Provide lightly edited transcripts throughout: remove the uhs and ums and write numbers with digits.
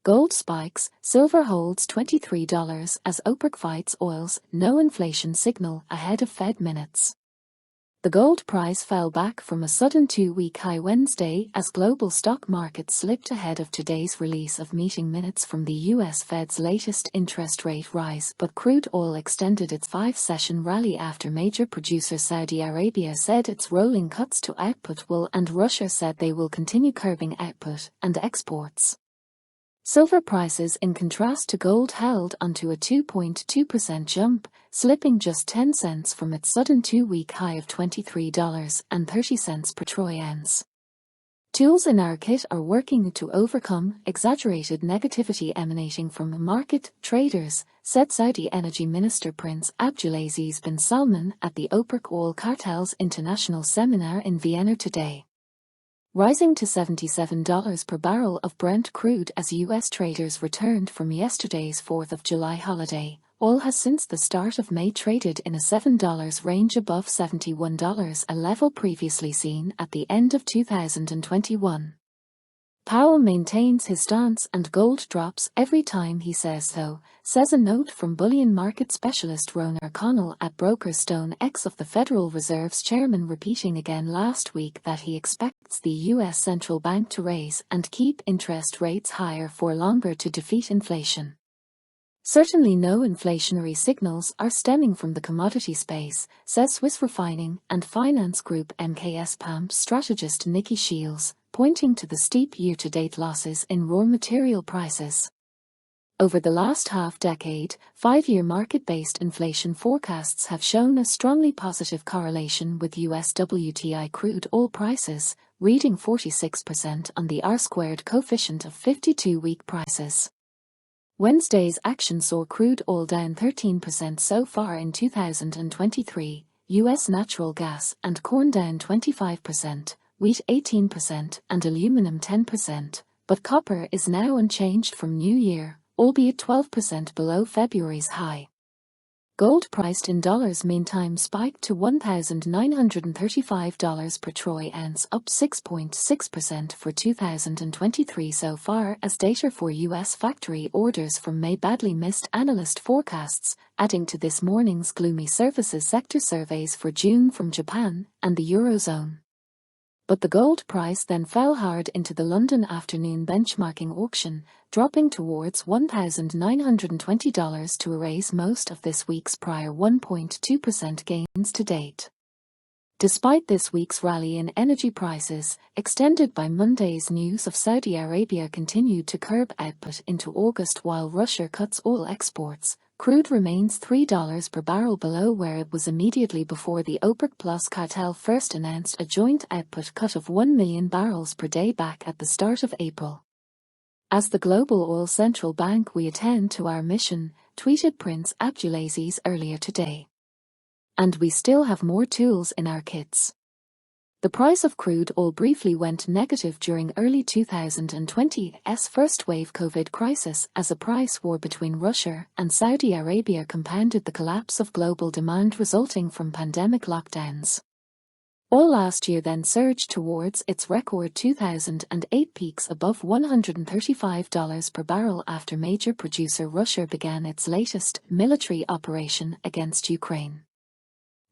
Gold spikes, silver holds $23 as OPEC fights oil's no inflation signal ahead of Fed minutes. The gold price fell back from a sudden two-week high Wednesday as global stock markets slipped ahead of today's release of meeting minutes from the US Fed's latest interest rate rise, but crude oil extended its five-session rally after major producer Saudi Arabia said its rolling cuts to output will and Russia said they will continue curbing output and exports. Silver prices, in contrast to gold, held onto a 2.2% jump, slipping just 10 cents from its sudden two-week high of $23.30 per troy ounce. Tools in our kit are working to overcome exaggerated negativity emanating from market traders, said Saudi Energy Minister Prince Abdulaziz bin Salman at the OPEC Oil Cartels International Seminar in Vienna today. Rising to $77 per barrel of Brent crude as U.S. traders returned from yesterday's 4th of July holiday, oil has since the start of May traded in a $7 range above $71, a level previously seen at the end of 2021. Powell maintains his stance and gold drops every time he says so, says a note from bullion market specialist Roner Connell at broker StoneX of the Federal Reserve's chairman, repeating again last week that he expects the U.S. central bank to raise and keep interest rates higher for longer to defeat inflation. Certainly no inflationary signals are stemming from the commodity space, says Swiss refining and finance group MKS PAMP strategist Nikki Shields, pointing to the steep year-to-date losses in raw material prices. Over the last half-decade, five-year market-based inflation forecasts have shown a strongly positive correlation with US WTI crude oil prices, reading 46% on the R-squared coefficient of 52-week prices. Wednesday's action saw crude oil down 13% so far in 2023, US natural gas and corn down 25%, wheat 18% and aluminum 10%, but copper is now unchanged from New Year, albeit 12% below February's high. Gold priced in dollars meantime spiked to $1,935 per troy ounce, up 6.6% for 2023 so far as data for U.S. factory orders from May badly missed analyst forecasts, adding to this morning's gloomy services sector surveys for June from Japan and the Eurozone. But the gold price then fell hard into the London afternoon benchmarking auction, dropping towards $1,920 to erase most of this week's prior 1.2% gains to date. Despite this week's rally in energy prices, extended by Monday's news of Saudi Arabia continued to curb output into August while Russia cuts oil exports, crude remains $3 per barrel below where it was immediately before the OPEC Plus cartel first announced a joint output cut of 1 million barrels per day back at the start of April. As the global oil central bank, we attend to our mission, tweeted Prince Abdulaziz earlier today. And we still have more tools in our kits. The price of crude oil briefly went negative during early 2020's first-wave COVID crisis as a price war between Russia and Saudi Arabia compounded the collapse of global demand resulting from pandemic lockdowns. Oil last year then surged towards its record 2008 peaks above $135 per barrel after major producer Russia began its latest military operation against Ukraine.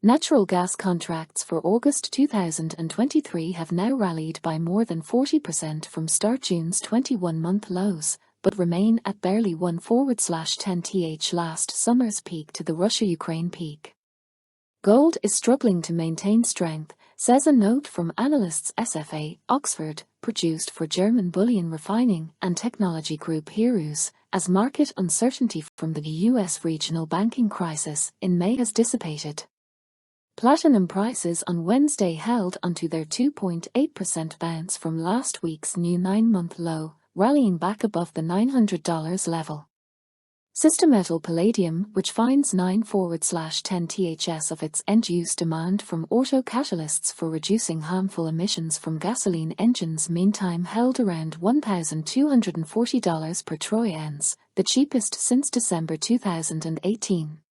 Natural gas contracts for August 2023 have now rallied by more than 40% from start June's 21-month lows, but remain at barely 1/10th last summer's peak to the Russia-Ukraine peak. Gold is struggling to maintain strength, says a note from analysts SFA, Oxford, produced for German bullion refining and technology group Heroes, as market uncertainty from the U.S. regional banking crisis in May has dissipated. Platinum prices on Wednesday held onto their 2.8% bounce from last week's new 9-month low, rallying back above the $900 level. System metal palladium, which finds 9/10 ths of its end-use demand from auto catalysts for reducing harmful emissions from gasoline engines, meantime held around $1,240 per troy ounce, the cheapest since December 2018.